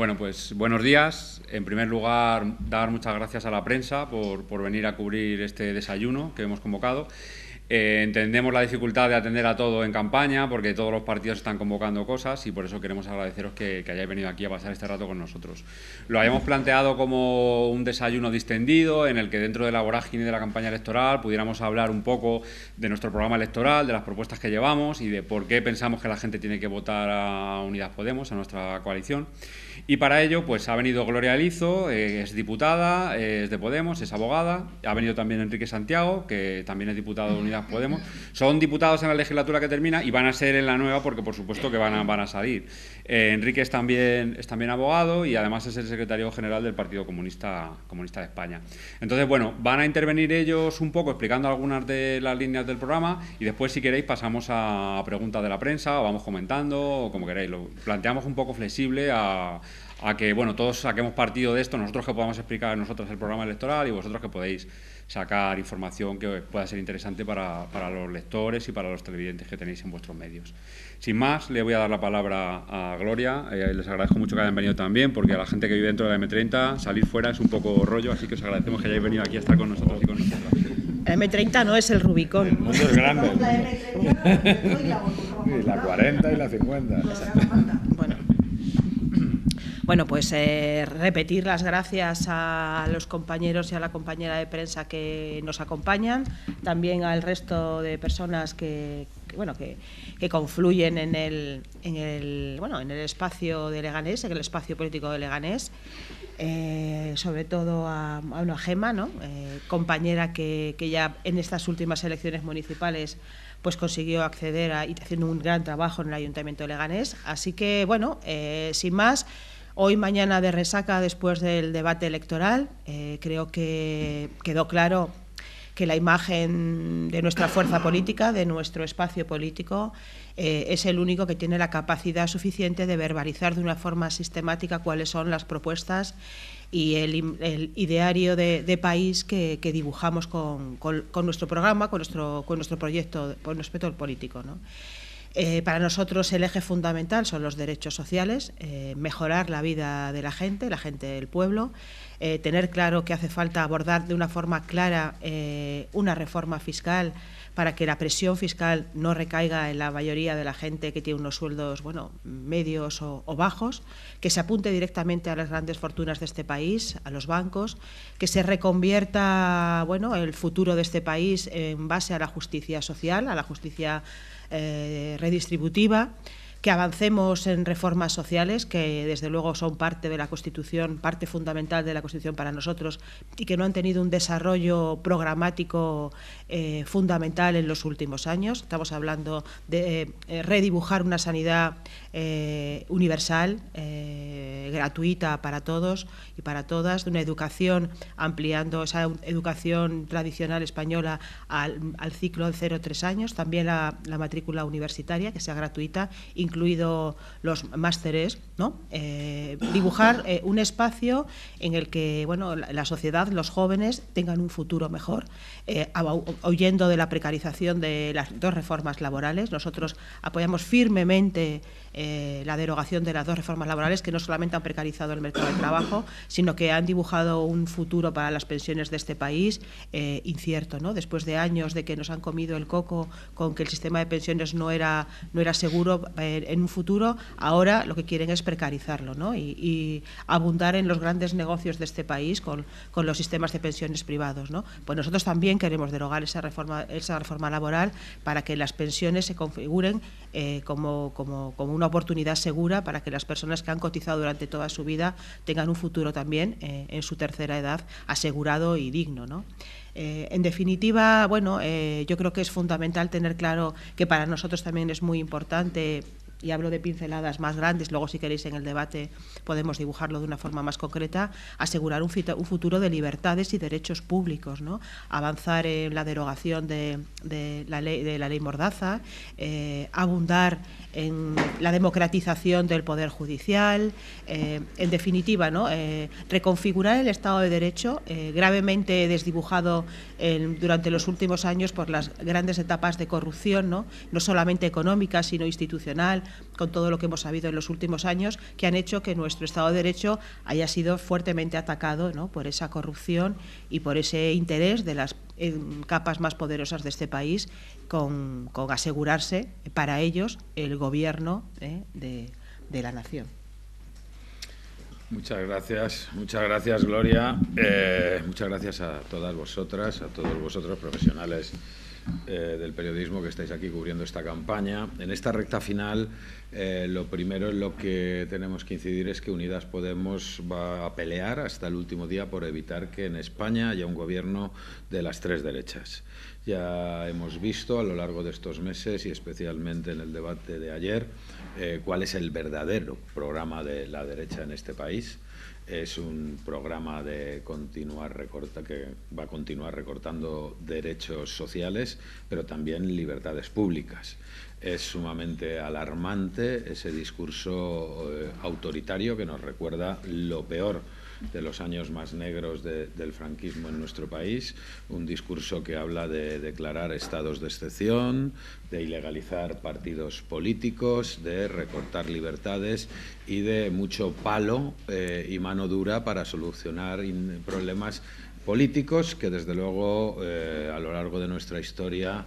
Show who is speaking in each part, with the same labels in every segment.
Speaker 1: Bueno, pues buenos días. En primer lugar, dar muchas gracias a la prensa por venir a cubrir este desayuno que hemos convocado. Entendemos la dificultad de atender a todo en campaña porque todos los partidos están convocando cosas y por eso queremos agradeceros que hayáis venido aquí a pasar este rato con nosotros. Lo habíamos planteado como un desayuno distendido en el que dentro de la vorágine de la campaña electoral pudiéramos hablar un poco de nuestro programa electoral, de las propuestas que llevamos y de por qué pensamos que la gente tiene que votar a Unidas Podemos, a nuestra coalición. Y para ello pues ha venido Gloria Elizo, es diputada, es de Podemos, es abogada. Ha venido también Enrique Santiago, que también es diputado de Unidas Podemos. Son diputados en la legislatura que termina y van a ser en la nueva porque por supuesto que van a salir. Enrique es también abogado y además es el secretario general del Partido Comunista de España. Entonces, bueno, van a intervenir ellos un poco explicando algunas de las líneas del programa y después, si queréis, pasamos a preguntas de la prensa o vamos comentando o como queráis. Lo planteamos un poco flexible a que, bueno, todos saquemos partido de esto, nosotros que podamos explicar nosotros el programa electoral y vosotros que podéis sacar información que pueda ser interesante para los lectores y para los televidentes que tenéis en vuestros medios. Sin más, le voy a dar la palabra a Gloria. Les agradezco mucho que hayan venido también, porque a la gente que vive dentro de la M30 salir fuera es un poco rollo, así que os agradecemos que hayáis venido aquí a estar con nosotros y con nosotras.
Speaker 2: La M30 no es el Rubicón.
Speaker 3: El mundo es grande. Y la 40 y la 50.
Speaker 2: Bueno, pues repetir las gracias a los compañeros y a la compañera de prensa que nos acompañan, también al resto de personas que confluyen en el espacio de Leganés, en el espacio político de Leganés. Sobre todo a una Gema, ¿no? Compañera que ya en estas últimas elecciones municipales pues consiguió acceder y haciendo un gran trabajo en el Ayuntamiento de Leganés. Así que, bueno, sin más, hoy, mañana de resaca después del debate electoral, creo que quedó claro que la imagen de nuestra fuerza política, de nuestro espacio político, es el único que tiene la capacidad suficiente de verbalizar de una forma sistemática cuáles son las propuestas y el ideario de país que dibujamos con nuestro programa, con nuestro proyecto, con nuestro político, ¿no? Para nosotros el eje fundamental son los derechos sociales, mejorar la vida de la gente del pueblo, tener claro que hace falta abordar de una forma clara una reforma fiscal para que la presión fiscal no recaiga en la mayoría de la gente que tiene unos sueldos medios o bajos, que se apunte directamente a las grandes fortunas de este país, a los bancos, que se reconvierta el futuro de este país en base a la justicia social, a la justicia redistributiva, que avancemos en reformas sociales que desde luego son parte de la Constitución, parte fundamental de la Constitución para nosotros y que no han tenido un desarrollo programático fundamental en los últimos años. Estamos hablando de redibujar una sanidad universal, gratuita para todos y para todas, de una educación ampliando esa educación tradicional española al ciclo de 0-3 años, también la matrícula universitaria que sea gratuita, incluido los másteres, ¿no? Dibujar un espacio en el que la sociedad, los jóvenes tengan un futuro mejor, huyendo de la precarización de las dos reformas laborales. Nosotros apoyamos firmemente la derogación de las dos reformas laborales que no solamente han precarizado el mercado de trabajo, sino que han dibujado un futuro para las pensiones de este país incierto, ¿no? Después de años de que nos han comido el coco con que el sistema de pensiones no era seguro en un futuro, ahora lo que quieren es precarizarlo, ¿no? Y abundar en los grandes negocios de este país con los sistemas de pensiones privados, ¿no? Pues nosotros también queremos derogar esa reforma laboral para que las pensiones se configuren como una oportunidad segura para que las personas que han cotizado durante toda su vida tengan un futuro también en su tercera edad asegurado y digno, ¿no? En definitiva, yo creo que es fundamental tener claro que para nosotros también es muy importante, y hablo de pinceladas más grandes, luego si queréis en el debate podemos dibujarlo de una forma más concreta, asegurar un futuro de libertades y derechos públicos, ¿no? Avanzar en la derogación de la ley Mordaza, abundar en la democratización del Poder Judicial, en definitiva, ¿no? Reconfigurar el Estado de Derecho, gravemente desdibujado durante los últimos años por las grandes etapas de corrupción, ¿no? No solamente económica, sino institucional, con todo lo que hemos sabido en los últimos años, que han hecho que nuestro Estado de Derecho haya sido fuertemente atacado, ¿no? Por esa corrupción y por ese interés de las capas más poderosas de este país con asegurarse para ellos el gobierno de la nación.
Speaker 3: Muchas gracias Gloria, muchas gracias a todas vosotras, a todos vosotros profesionales del periodismo que estáis aquí cubriendo esta campaña. En esta recta final, lo primero en lo que tenemos que incidir es que Unidas Podemos va a pelear hasta el último día por evitar que en España haya un gobierno de las tres derechas. Ya hemos visto a lo largo de estos meses y especialmente en el debate de ayer cuál es el verdadero programa de la derecha en este país. Es un programa de que va a continuar recortando derechos sociales, pero también libertades públicas. Es sumamente alarmante ese discurso autoritario que nos recuerda lo peor de los años más negros del franquismo en nuestro país, un discurso que habla de declarar estados de excepción, de ilegalizar partidos políticos, de recortar libertades y de mucho palo y mano dura para solucionar problemas políticos que desde luego a lo largo de nuestra historia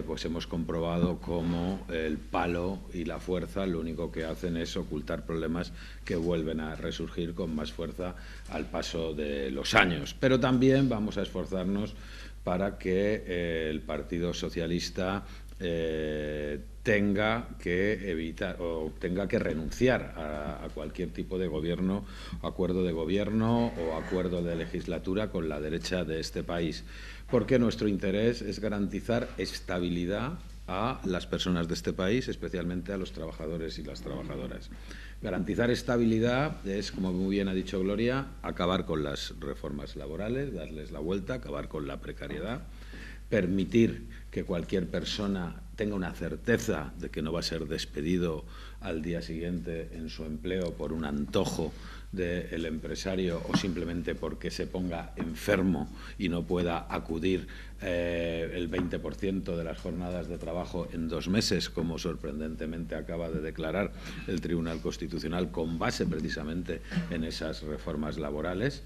Speaker 3: pues hemos comprobado cómo el palo y la fuerza lo único que hacen es ocultar problemas que vuelven a resurgir con más fuerza al paso de los años. Pero también vamos a esforzarnos para que el Partido Socialista tenga que evitar o tenga que renunciar a cualquier tipo de gobierno, acuerdo de gobierno o acuerdo de legislatura con la derecha de este país, porque nuestro interés es garantizar estabilidad a las personas de este país, especialmente a los trabajadores y las trabajadoras. Garantizar estabilidad es, como muy bien ha dicho Gloria, acabar con las reformas laborales, darles la vuelta, acabar con la precariedad, permitir que cualquier persona tenga una certeza de que no va a ser despedido al día siguiente en su empleo por un antojo del empresario o simplemente porque se ponga enfermo y no pueda acudir el 20% de las jornadas de trabajo en 2 meses, como sorprendentemente acaba de declarar el Tribunal Constitucional con base precisamente en esas reformas laborales.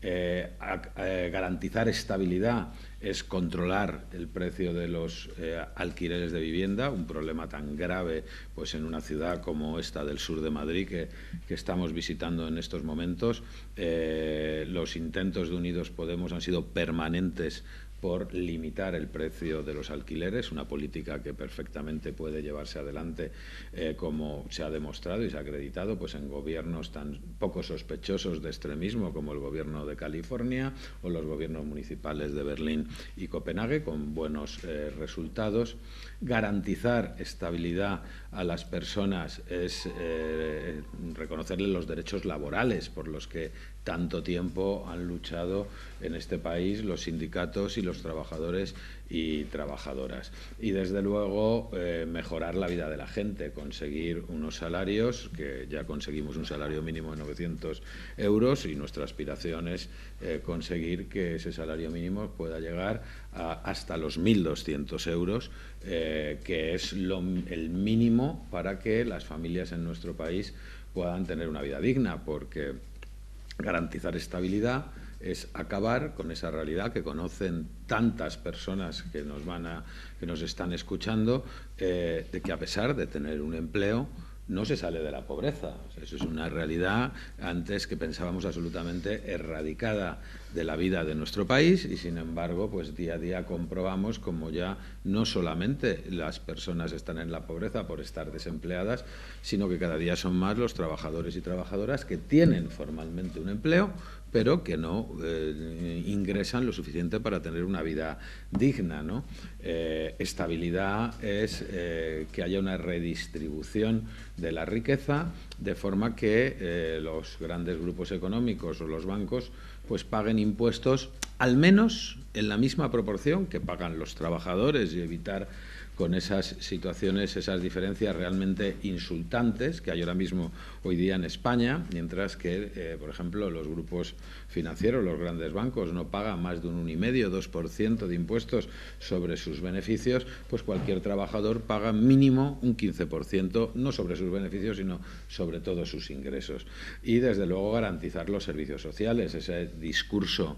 Speaker 3: Garantizar estabilidad es controlar el precio de los alquileres de vivienda, un problema tan grave pues en una ciudad como esta del sur de Madrid que estamos visitando en estos momentos. Los intentos de Unidos Podemos han sido permanentes por limitar el precio de los alquileres, una política que perfectamente puede llevarse adelante como se ha demostrado y se ha acreditado pues en gobiernos tan poco sospechosos de extremismo como el gobierno de California o los gobiernos municipales de Berlín y Copenhague, con buenos resultados. Garantizar estabilidad a las personas es reconocerles los derechos laborales por los que tanto tiempo han luchado en este país los sindicatos y los trabajadores y trabajadoras. Y desde luego mejorar la vida de la gente, conseguir unos salarios, que ya conseguimos un salario mínimo de 900 euros y nuestra aspiración es conseguir que ese salario mínimo pueda llegar hasta los 1.200 euros, que es el mínimo para que las familias en nuestro país puedan tener una vida digna, porque garantizar estabilidad es acabar con esa realidad que conocen tantas personas que nos están escuchando, de que a pesar de tener un empleo no se sale de la pobreza. O sea, eso es una realidad antes que pensábamos absolutamente erradicada de la vida de nuestro país y, sin embargo, pues día a día comprobamos como ya no solamente las personas están en la pobreza por estar desempleadas, sino que cada día son más los trabajadores y trabajadoras que tienen formalmente un empleo, pero que no ingresan lo suficiente para tener una vida digna, ¿no? Estabilidad es que haya una redistribución de la riqueza, de forma que los grandes grupos económicos o los bancos pues paguen impuestos al menos en la misma proporción que pagan los trabajadores y evitar con esas situaciones, esas diferencias realmente insultantes que hay ahora mismo hoy día en España, mientras que, por ejemplo, los grupos financieros, los grandes bancos, no pagan más de un 1,5-2% de impuestos sobre sus beneficios, pues cualquier trabajador paga mínimo un 15%, no sobre sus beneficios, sino sobre todos sus ingresos. Y, desde luego, garantizar los servicios sociales, ese discurso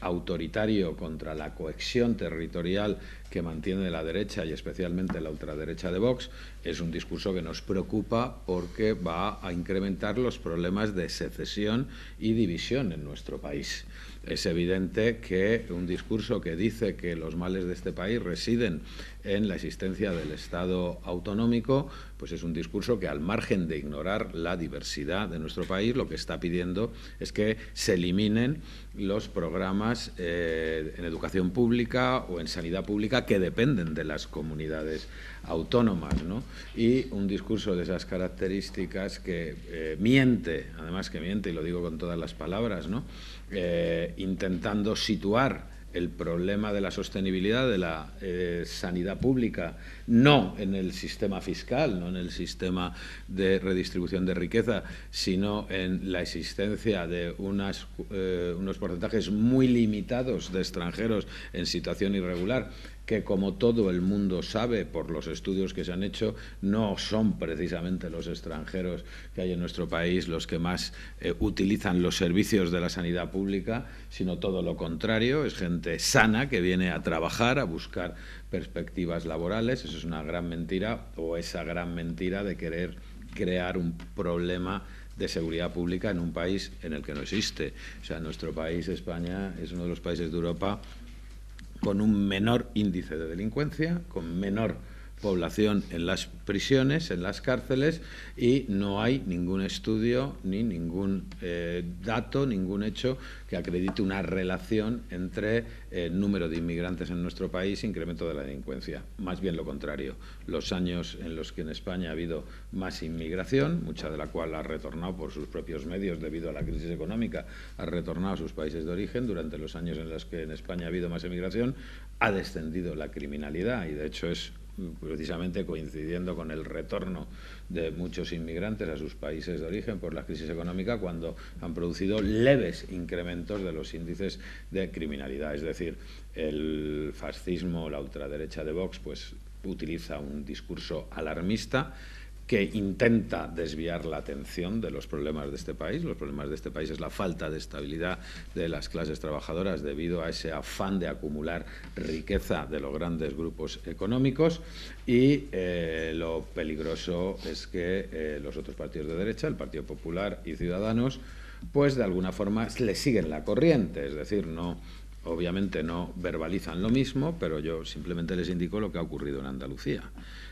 Speaker 3: autoritario contra la cohesión territorial que mantiene la derecha y especialmente la ultraderecha de Vox, es un discurso que nos preocupa porque va a incrementar los problemas de secesión y división en nuestro país. Es evidente que un discurso que dice que los males de este país residen en la existencia del Estado autonómico, pues es un discurso que, al margen de ignorar la diversidad de nuestro país, lo que está pidiendo es que se eliminen los programas en educación pública o en sanidad pública que dependen de las comunidades autónomas, ¿no? Y un discurso de esas características que miente, además que miente, y lo digo con todas las palabras, ¿no? Intentando situar el problema de la sostenibilidad de la sanidad pública no en el sistema fiscal, no en el sistema de redistribución de riqueza, sino en la existencia de unos porcentajes muy limitados de extranjeros en situación irregular, que, como todo el mundo sabe por los estudios que se han hecho, no son precisamente los extranjeros que hay en nuestro país los que más utilizan los servicios de la sanidad pública, sino todo lo contrario, es gente sana que viene a trabajar, a buscar perspectivas laborales. Eso es una gran mentira, o esa gran mentira de querer crear un problema de seguridad pública en un país en el que no existe. O sea, nuestro país, España, es uno de los países de Europa con un menor índice de delincuencia, con menor población en las prisiones, en las cárceles, y no hay ningún estudio ni ningún dato, ningún hecho que acredite una relación entre el número de inmigrantes en nuestro país e incremento de la delincuencia. Más bien lo contrario. Los años en los que en España ha habido más inmigración, mucha de la cual ha retornado por sus propios medios debido a la crisis económica, ha retornado a sus países de origen. Durante los años en los que en España ha habido más inmigración, ha descendido la criminalidad, y de hecho es precisamente coincidiendo con el retorno de muchos inmigrantes a sus países de origen por la crisis económica cuando han producido leves incrementos de los índices de criminalidad. Es decir, el fascismo, la ultraderecha de Vox, pues utiliza un discurso alarmista que intenta desviar la atención de los problemas de este país. Los problemas de este país es la falta de estabilidad de las clases trabajadoras debido a ese afán de acumular riqueza de los grandes grupos económicos, y lo peligroso es que los otros partidos de derecha, el Partido Popular y Ciudadanos, pues de alguna forma le siguen la corriente, es decir, obviamente no verbalizan lo mismo, pero yo simplemente les indico lo que ha ocurrido en Andalucía.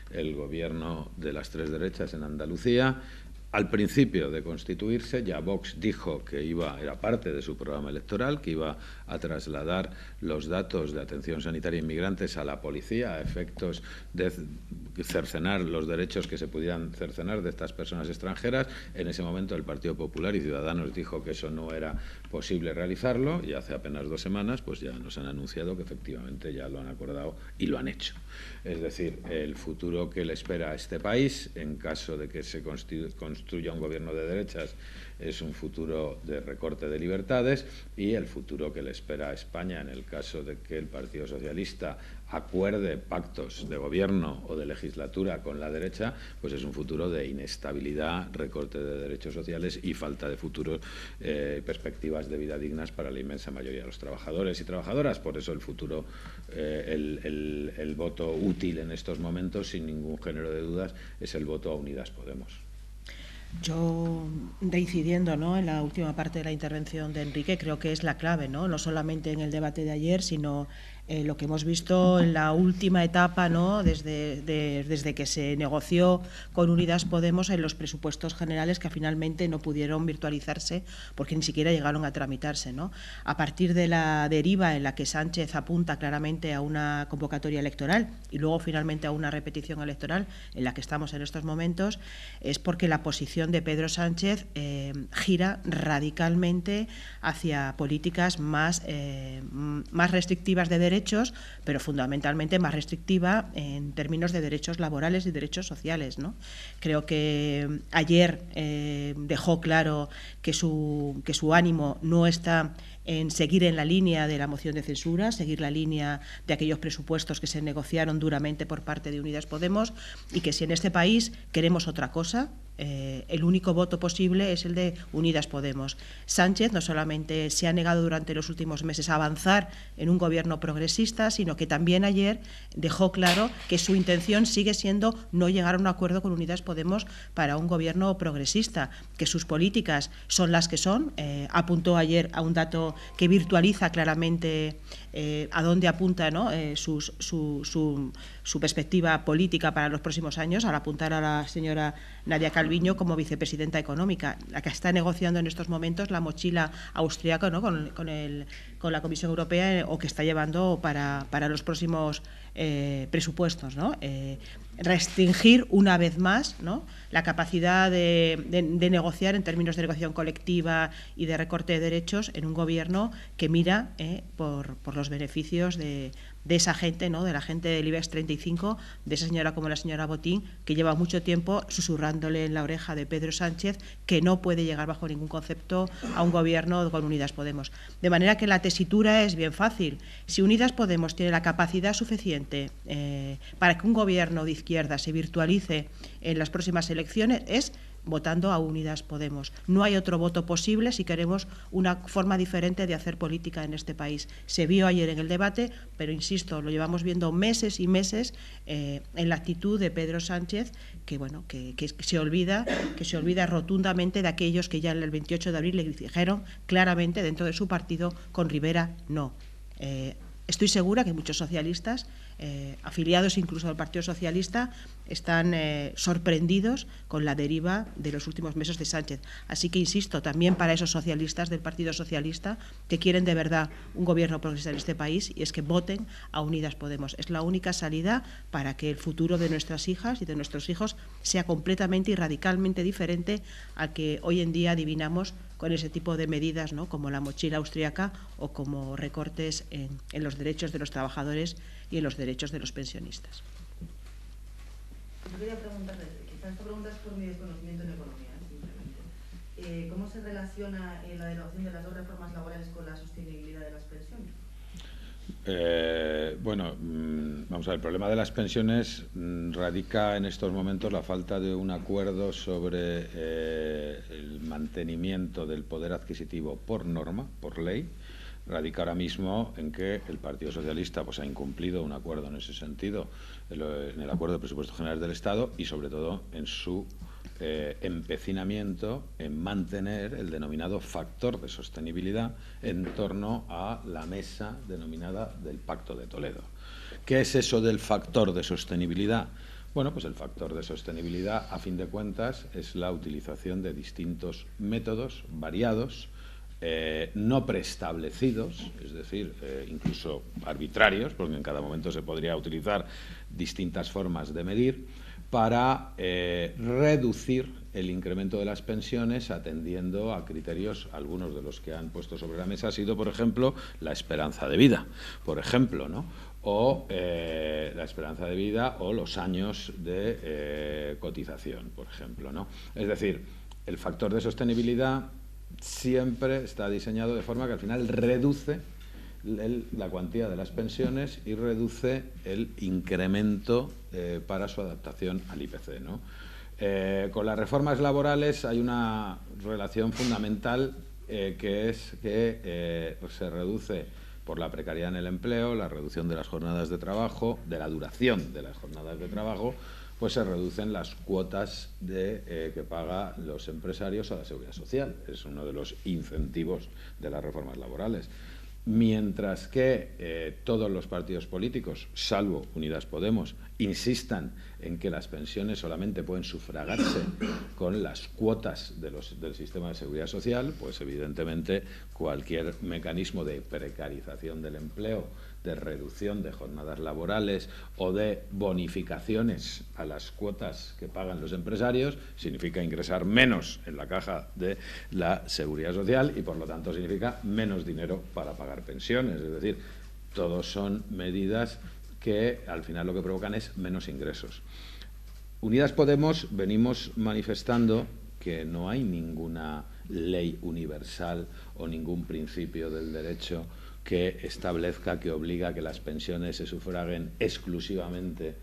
Speaker 3: El gobierno de las tres derechas en Andalucía, al principio de constituirse, ya Vox dijo que era parte de su programa electoral, que iba a trasladar los datos de atención sanitaria a inmigrantes a la policía a efectos de cercenar los derechos que se pudieran cercenar de estas personas extranjeras. En ese momento el Partido Popular y Ciudadanos dijo que eso no era posible realizarlo, y hace apenas 2 semanas pues ya nos han anunciado que efectivamente ya lo han acordado y lo han hecho. Es decir, el futuro que le espera a este país, en caso de que se construya un gobierno de derechas, es un futuro de recorte de libertades, y el futuro que le espera a España, en el caso de que el Partido Socialista acuerde pactos de gobierno o de legislatura con la derecha, pues es un futuro de inestabilidad, recorte de derechos sociales y falta de futuro, perspectivas de vida dignas para la inmensa mayoría de los trabajadores y trabajadoras. Por eso el futuro, el voto útil en estos momentos, sin ningún género de dudas, es el voto a Unidas Podemos.
Speaker 2: Yo, reincidiendo, ¿no?, en la última parte de la intervención de Enrique, creo que es la clave, no solamente en el debate de ayer, sino lo que hemos visto en la última etapa, ¿no?, desde que se negoció con Unidas Podemos en los presupuestos generales, que finalmente no pudieron virtualizarse porque ni siquiera llegaron a tramitarse, ¿no? A partir de la deriva en la que Sánchez apunta claramente a una convocatoria electoral y luego finalmente a una repetición electoral en la que estamos en estos momentos, es porque la posición de Pedro Sánchez gira radicalmente hacia políticas más restrictivas de derechos derechos, pero fundamentalmente más restrictiva en términos de derechos laborales y derechos sociales, ¿no? Creo que ayer dejó claro que su ánimo no está en seguir en la línea de la moción de censura, seguir la línea de aquellos presupuestos que se negociaron duramente por parte de Unidas Podemos, y que si en este país queremos otra cosa, el único voto posible es el de Unidas Podemos. Sánchez no solamente se ha negado durante los últimos meses a avanzar en un gobierno progresista, sino que también ayer dejó claro que su intención sigue siendo no llegar a un acuerdo con Unidas Podemos para un gobierno progresista, que sus políticas son las que son. Apuntó ayer a un dato que virtualiza claramente a dónde apunta, ¿no?, su perspectiva política para los próximos años, al apuntar a la señora Nadia Calviño como vicepresidenta económica, la que está negociando en estos momentos la mochila austriaca, ¿no?, con la Comisión Europea, o que está llevando para los próximos presupuestos, ¿no? Restringir una vez más, ¿no?, la capacidad de negociar en términos de negociación colectiva y de recorte de derechos en un gobierno que mira por los beneficios de esa gente, ¿no?, de la gente del IBEX 35, de esa señora como la señora Botín, que lleva mucho tiempo susurrándole en la oreja de Pedro Sánchez que no puede llegar bajo ningún concepto a un gobierno con Unidas Podemos. De manera que la tesitura es bien fácil. Si Unidas Podemos tiene la capacidad suficiente para que un gobierno de izquierda se virtualice en las próximas elecciones, es votando a Unidas Podemos. No hay otro voto posible si queremos una forma diferente de hacer política en este país. Se vio ayer en el debate, pero insisto, lo llevamos viendo meses y meses en la actitud de Pedro Sánchez, que se olvida rotundamente de aquellos que ya el 28 de abril le dijeron claramente dentro de su partido: con Rivera no. Estoy segura que muchos socialistas, afiliados incluso al Partido Socialista, están sorprendidos con la deriva de los últimos meses de Sánchez. Así que insisto, también para esos socialistas del Partido Socialista que quieren de verdad un gobierno progresista en este país, y es que voten a Unidas Podemos. Es la única salida para que el futuro de nuestras hijas y de nuestros hijos sea completamente y radicalmente diferente al que hoy en día adivinamos con ese tipo de medidas, ¿no?, como la mochila austríaca o como recortes en los derechos de los trabajadores y en los derechos de los pensionistas.
Speaker 4: Yo quería preguntarle, quizás esta pregunta es por mi desconocimiento en economía, simplemente. ¿Cómo se relaciona la derogación de las dos reformas laborales con la sostenibilidad de las pensiones?
Speaker 3: Vamos a ver, el problema de las pensiones radica en estos momentos la falta de un acuerdo sobre el mantenimiento del poder adquisitivo por norma, por ley. Radica ahora mismo en que el Partido Socialista ha incumplido un acuerdo en ese sentido, en el acuerdo de presupuestos generales del Estado, y sobre todo en su empecinamiento en mantener el denominado factor de sostenibilidad en torno a la mesa denominada del Pacto de Toledo. ¿Qué es eso del factor de sostenibilidad? Bueno, pues el factor de sostenibilidad, a fin de cuentas, es la utilización de distintos métodos variados, no preestablecidos, es decir, incluso arbitrarios, porque en cada momento se podría utilizar distintas formas de medir, para reducir el incremento de las pensiones atendiendo a criterios, algunos de los que han puesto sobre la mesa ha sido, por ejemplo, la esperanza de vida, por ejemplo, ¿no?, o la esperanza de vida o los años de cotización, por ejemplo, ¿no? Es decir, el factor de sostenibilidad siempre está diseñado de forma que al final reduce la cuantía de las pensiones y reduce el incremento para su adaptación al IPC, ¿no? Con las reformas laborales hay una relación fundamental que es que se reduce por la precariedad en el empleo, la reducción de las jornadas de trabajo, de la duración de las jornadas de trabajo, pues se reducen las cuotas que pagan los empresarios a la Seguridad Social. Es uno de los incentivos de las reformas laborales. Mientras que todos los partidos políticos, salvo Unidas Podemos, insistan en que las pensiones solamente pueden sufragarse con las cuotas del sistema de seguridad social, pues evidentemente cualquier mecanismo de precarización del empleo, de reducción de jornadas laborales o de bonificaciones a las cuotas que pagan los empresarios significa ingresar menos en la caja de la seguridad social y por lo tanto significa menos dinero para pagar pensiones. Es decir, Todos son medidas que al final lo que provocan es menos ingresos. Unidas Podemos venimos manifestando que no hay ninguna ley universal o ningún principio del derecho que establezca, que obliga a que las pensiones se sufraguen exclusivamente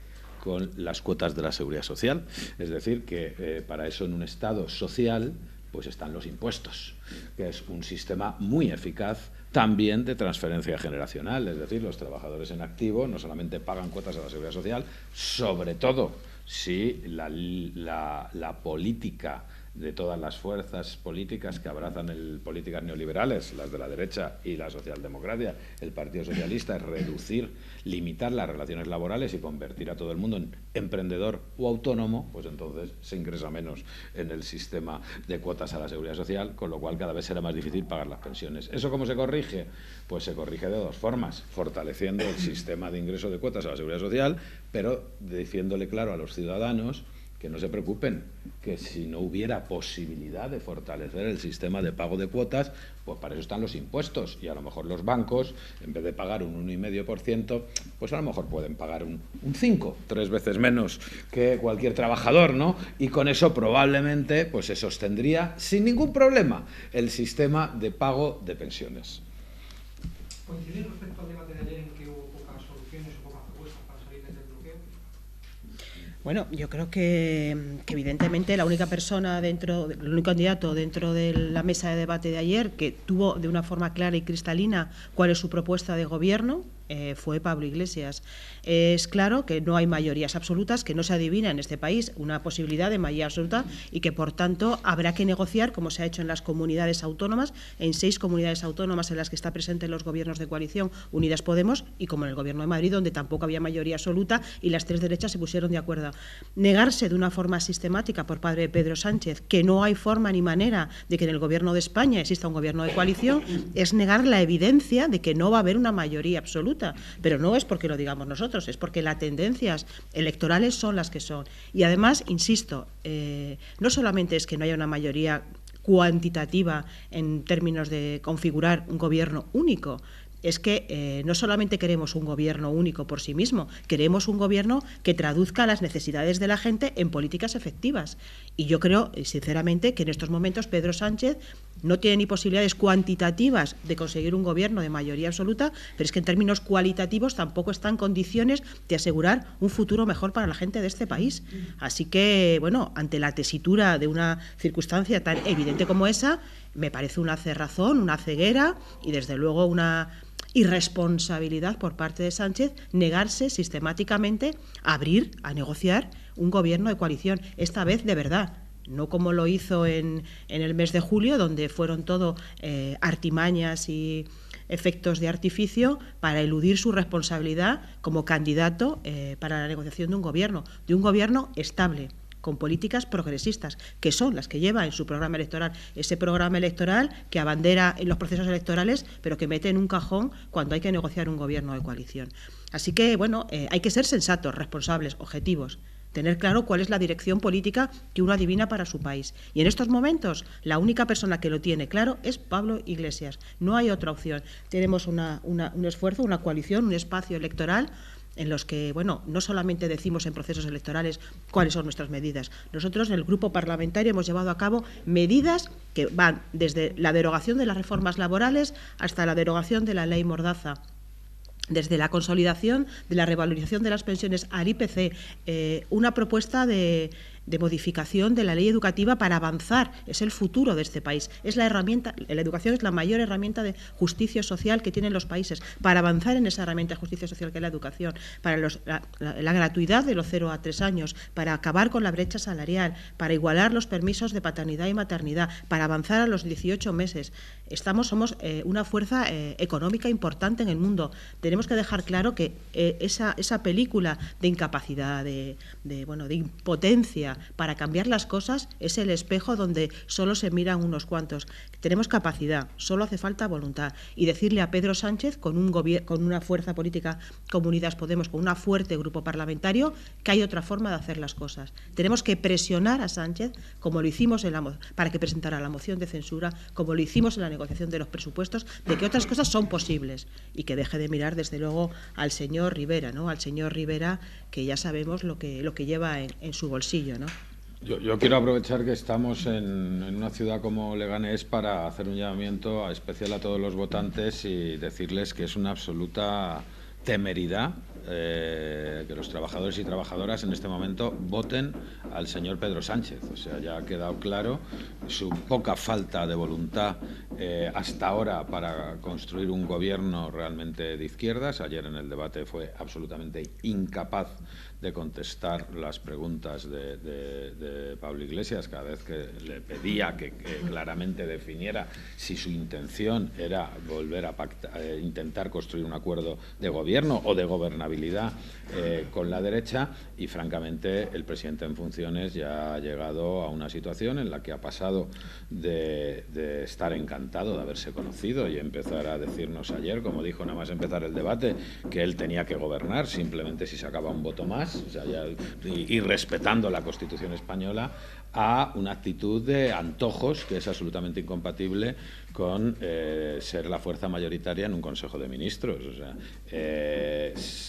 Speaker 3: con las cuotas de la Seguridad Social. Es decir, que para eso en un Estado social pues están los impuestos, que es un sistema muy eficaz también de transferencia generacional. Es decir, los trabajadores en activo no solamente pagan cuotas a la Seguridad Social, sobre todo si la política de todas las fuerzas políticas que abrazan políticas neoliberales, las de la derecha y la socialdemocracia, el Partido Socialista, es reducir, limitar las relaciones laborales y convertir a todo el mundo en emprendedor o autónomo, pues entonces se ingresa menos en el sistema de cuotas a la Seguridad Social, con lo cual cada vez será más difícil pagar las pensiones. ¿Eso cómo se corrige? Pues se corrige de dos formas: fortaleciendo el sistema de ingreso de cuotas a la Seguridad Social, pero diciéndole claro a los ciudadanos que no se preocupen, que si no hubiera posibilidad de fortalecer el sistema de pago de cuotas, pues para eso están los impuestos, y a lo mejor los bancos, en vez de pagar un 1,5%, pues a lo mejor pueden pagar un 5, 3 veces menos que cualquier trabajador, ¿no? Y con eso probablemente pues se sostendría sin ningún problema el sistema de pago de pensiones.
Speaker 5: ¿Coincidir respecto al debate de ayer en que hubo pocas soluciones o pocas propuestas para salir del bloqueo?
Speaker 2: Bueno, yo creo que evidentemente la única persona el único candidato dentro de la mesa de debate de ayer que tuvo de una forma clara y cristalina cuál es su propuesta de gobierno fue Pablo Iglesias. Es claro que no hay mayorías absolutas, que no se adivina en este país una posibilidad de mayoría absoluta y que, por tanto, habrá que negociar, como se ha hecho en las comunidades autónomas, en 6 comunidades autónomas en las que está presente los gobiernos de coalición Unidas Podemos, y como en el Gobierno de Madrid, donde tampoco había mayoría absoluta y las 3 derechas se pusieron de acuerdo. Negarse de una forma sistemática por parte de Pedro Sánchez que no hay forma ni manera de que en el Gobierno de España exista un gobierno de coalición es negar la evidencia de que no va a haber una mayoría absoluta. Pero no es porque lo digamos nosotros, es porque las tendencias electorales son las que son. Y además, insisto, no solamente es que no haya una mayoría cuantitativa en términos de configurar un gobierno único, es que no solamente queremos un gobierno único por sí mismo, queremos un gobierno que traduzca las necesidades de la gente en políticas efectivas. Y yo creo, sinceramente, que en estos momentos Pedro Sánchez no tiene ni posibilidades cuantitativas de conseguir un gobierno de mayoría absoluta, pero es que en términos cualitativos tampoco está en condiciones de asegurar un futuro mejor para la gente de este país. Así que, bueno, ante la tesitura de una circunstancia tan evidente como esa, me parece una cerrazón, una ceguera y, desde luego, una irresponsabilidad por parte de Sánchez negarse sistemáticamente a abrir, a negociar un gobierno de coalición, esta vez de verdad. No como lo hizo en el mes de julio, donde fueron todo artimañas y efectos de artificio para eludir su responsabilidad como candidato para la negociación de un gobierno estable, con políticas progresistas, que son las que lleva en su programa electoral, ese programa electoral que abandera en los procesos electorales, pero que mete en un cajón cuando hay que negociar un gobierno de coalición. Así que, bueno, hay que ser sensatos, responsables, objetivos, tener claro cuál es la dirección política que uno adivina para su país. Y en estos momentos, la única persona que lo tiene claro es Pablo Iglesias. No hay otra opción. Tenemos un esfuerzo, una coalición, un espacio electoral en los que, bueno, no solamente decimos en procesos electorales cuáles son nuestras medidas. Nosotros, en el grupo parlamentario, hemos llevado a cabo medidas que van desde la derogación de las reformas laborales hasta la derogación de la ley Mordaza, desde la consolidación de la revalorización de las pensiones al IPC, una propuesta de modificación de la ley educativa para avanzar. Es el futuro de este país. Es la herramienta, la educación es la mayor herramienta de justicia social que tienen los países. Para avanzar en esa herramienta de justicia social que es la educación, para la gratuidad de los 0 a 3 años, para acabar con la brecha salarial, para igualar los permisos de paternidad y maternidad, para avanzar a los 18 meses. Somos una fuerza económica importante en el mundo. Tenemos que dejar claro que esa película de incapacidad, de impotencia, censura para cambiar las cosas es el espejo donde solo se miran unos cuantos. Tenemos capacidad, solo hace falta voluntad. Y decirle a Pedro Sánchez, con una fuerza política como Unidas Podemos, con un fuerte grupo parlamentario, que hay otra forma de hacer las cosas. Tenemos que presionar a Sánchez, como lo hicimos para que presentara la moción de censura, como lo hicimos en la negociación de los presupuestos, de que otras cosas son posibles y que deje de mirar, desde luego, al señor Rivera, ¿no? Al señor Rivera, que ya sabemos lo que lleva en su bolsillo, ¿no?
Speaker 3: Yo quiero aprovechar que estamos en una ciudad como Leganés para hacer un llamamiento especial a todos los votantes y decirles que es una absoluta temeridad que los trabajadores y trabajadoras en este momento voten al señor Pedro Sánchez. O sea, ya ha quedado claro su poca falta de voluntad hasta ahora para construir un gobierno realmente de izquierdas. Ayer en el debate fue absolutamente incapaz de contestar las preguntas de Pablo Iglesias cada vez que le pedía que claramente definiera si su intención era volver a intentar construir un acuerdo de gobierno o de gobernabilidad con la derecha, y francamente el presidente en funciones ya ha llegado a una situación en la que ha pasado de estar encantado de haberse conocido y empezar a decirnos ayer, como dijo nada más empezar el debate, que él tenía que gobernar simplemente si sacaba un voto más, o sea, y respetando la Constitución española, a una actitud de antojos que es absolutamente incompatible con ser la fuerza mayoritaria en un Consejo de Ministros. O sea,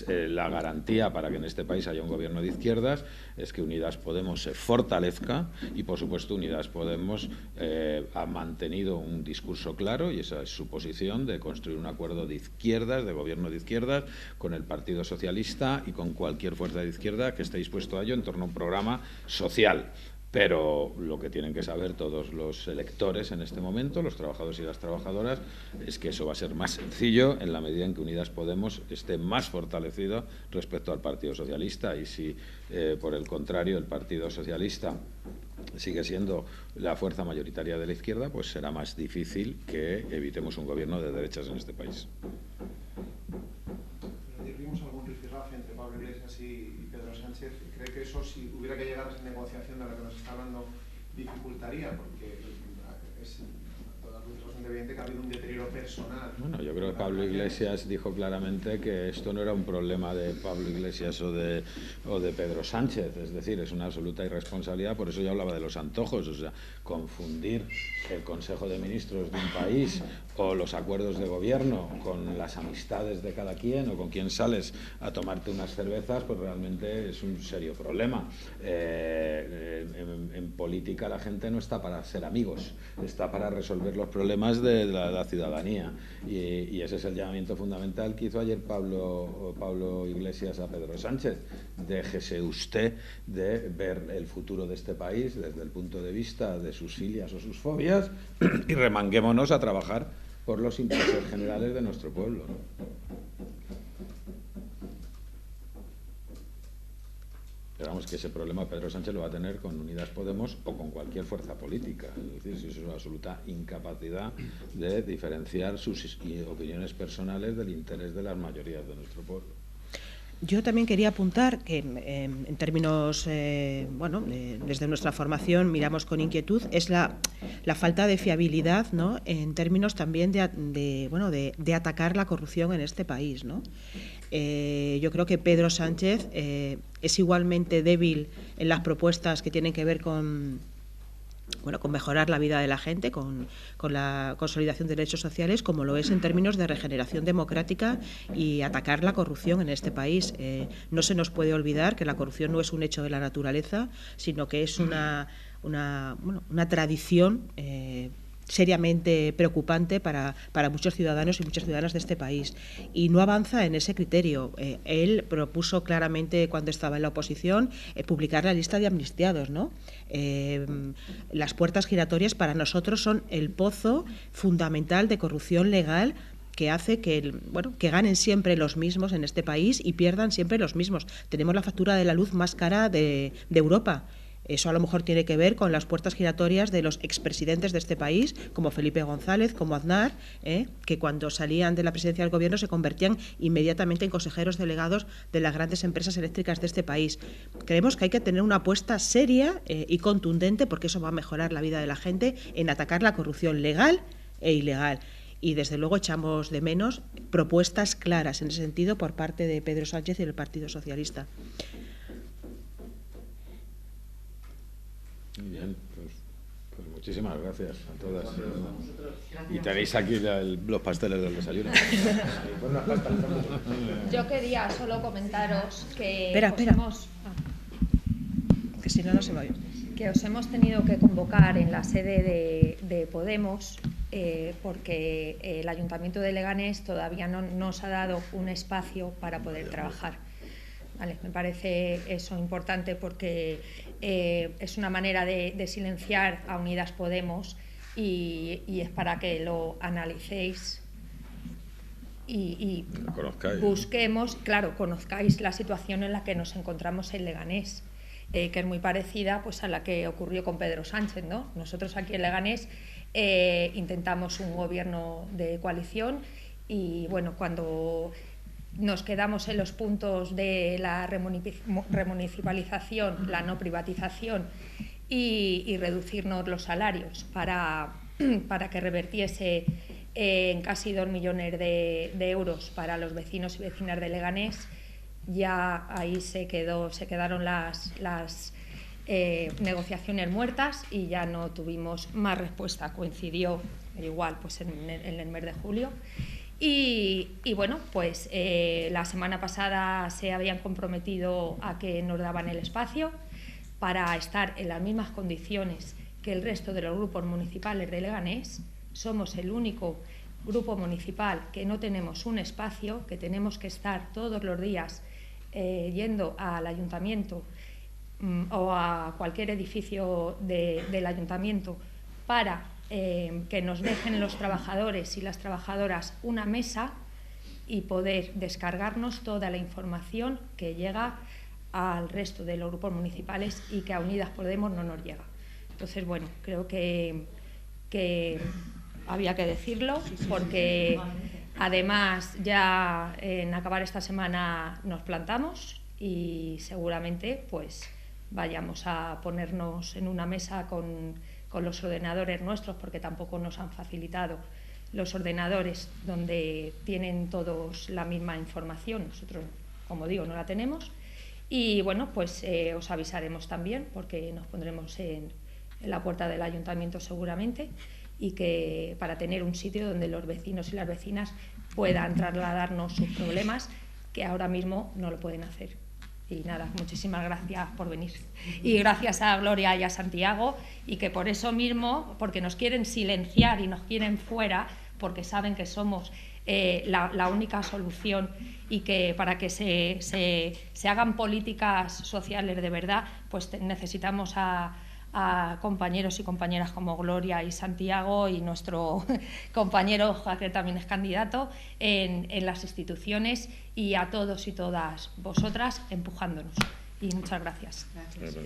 Speaker 3: la garantía para que en este país haya un gobierno de izquierdas es que Unidas Podemos se fortalezca y, por supuesto, Unidas Podemos ha mantenido un discurso claro, y esa es su posición, de construir un acuerdo de izquierdas, de gobierno de izquierdas, con el Partido Socialista y con cualquier fuerza de izquierda que esté dispuesto a ello en torno a un programa social. Pero lo que tienen que saber todos los electores en este momento, los trabajadores y las trabajadoras, es que eso va a ser más sencillo en la medida en que Unidas Podemos esté más fortalecido respecto al Partido Socialista. Y si, por el contrario, el Partido Socialista sigue siendo la fuerza mayoritaria de la izquierda, pues será más difícil que evitemos un gobierno de derechas en este país.
Speaker 6: Ayer vimos algún rifirrafe entre Pablo Iglesias y Pedro Sánchez. ¿Cree que eso, si hubiera que llegar a esa negociación de la que nos está hablando, dificultaría? Porque es bastante evidente que ha habido un deterioro personal.
Speaker 3: Bueno, yo creo que Pablo Iglesias dijo claramente que esto no era un problema de Pablo Iglesias o de Pedro Sánchez, es decir, es una absoluta irresponsabilidad. Por eso yo hablaba de los antojos, o sea, confundir el Consejo de Ministros de un país o los acuerdos de gobierno con las amistades de cada quien o con quien sales a tomarte unas cervezas, pues realmente es un serio problema. En política la gente no está para ser amigos, está para resolver los problemas de la ciudadanía, y ese es el llamamiento fundamental que hizo ayer Pablo Iglesias a Pedro Sánchez. Déjese usted de ver el futuro de este país desde el punto de vista de sus filias o sus fobias y remanguémonos a trabajar por los intereses generales de nuestro pueblo, ¿no? Esperamos que ese problema Pedro Sánchez lo va a tener con Unidas Podemos o con cualquier fuerza política. Es decir, si es una absoluta incapacidad de diferenciar sus opiniones personales del interés de las mayorías de nuestro pueblo.
Speaker 2: Yo también quería apuntar que en términos, desde nuestra formación miramos con inquietud, es la falta de fiabilidad, ¿no?, en términos también de atacar la corrupción en este país, ¿no? Yo creo que Pedro Sánchez es igualmente débil en las propuestas que tienen que ver con mejorar la vida de la gente, con la consolidación de derechos sociales, como lo es en términos de regeneración democrática y atacar la corrupción en este país. No se nos puede olvidar que la corrupción no es un hecho de la naturaleza, sino que es una tradición seriamente preocupante para muchos ciudadanos y muchas ciudadanas de este país, y no avanza en ese criterio. Él propuso claramente, cuando estaba en la oposición, publicar la lista de amnistiados, ¿no? Las puertas giratorias para nosotros son el pozo fundamental de corrupción legal que hace que ganen siempre los mismos en este país y pierdan siempre los mismos. Tenemos la factura de la luz más cara de Europa. Eso a lo mejor tiene que ver con las puertas giratorias de los expresidentes de este país, como Felipe González, como Aznar, que cuando salían de la presidencia del Gobierno se convertían inmediatamente en consejeros delegados de las grandes empresas eléctricas de este país. Creemos que hay que tener una apuesta seria y contundente, porque eso va a mejorar la vida de la gente, en atacar la corrupción legal e ilegal. Y desde luego echamos de menos propuestas claras en ese sentido por parte de Pedro Sánchez y del Partido Socialista.
Speaker 3: Muy bien, pues muchísimas gracias a todas. Y tenéis aquí los pasteles del desayuno.
Speaker 7: Yo quería solo comentaros que
Speaker 2: que si no, no se va a oír.
Speaker 7: Que os hemos tenido que convocar en la sede de Podemos porque el Ayuntamiento de Leganés todavía no nos ha dado un espacio para poder trabajar. Vale, me parece eso importante porque es una manera de silenciar a Unidas Podemos y es para que lo analicéis y busquemos, claro, conozcáis la situación en la que nos encontramos en Leganés, que es muy parecida pues a la que ocurrió con Pedro Sánchez, ¿no? Nosotros aquí en Leganés intentamos un gobierno de coalición y bueno, cuando nos quedamos en los puntos de la remunicipalización, la no privatización y reducirnos los salarios para que revertiese en casi 2 millones de euros para los vecinos y vecinas de Leganés. Ya ahí se quedaron las negociaciones muertas y ya no tuvimos más respuesta. Coincidió igual pues en el mes de julio. Y bueno, pues la semana pasada se habían comprometido a que nos daban el espacio para estar en las mismas condiciones que el resto de los grupos municipales de Leganés. Somos el único grupo municipal que no tenemos un espacio, que tenemos que estar todos los días yendo al ayuntamiento o a cualquier edificio del ayuntamiento para que nos dejen los trabajadores y las trabajadoras una mesa y poder descargarnos toda la información que llega al resto de los grupos municipales y que a Unidas Podemos no nos llega. Entonces, bueno, creo que había que decirlo porque además ya en acabar esta semana nos plantamos y seguramente pues vayamos a ponernos en una mesa con los ordenadores nuestros, porque tampoco nos han facilitado los ordenadores donde tienen todos la misma información. Nosotros, como digo, no la tenemos. Y bueno, pues os avisaremos también, porque nos pondremos en la puerta del ayuntamiento seguramente, y que para tener un sitio donde los vecinos y las vecinas puedan trasladarnos sus problemas, que ahora mismo no lo pueden hacer. Y nada, muchísimas gracias por venir. Y gracias a Gloria y a Santiago, y que por eso mismo, porque nos quieren silenciar y nos quieren fuera, porque saben que somos la única solución y que para que se hagan políticas sociales de verdad, pues necesitamos a compañeros y compañeras como Gloria y Santiago y nuestro compañero, que también es candidato, en las instituciones, y a todos y todas vosotras empujándonos. Y muchas gracias.
Speaker 2: Gracias.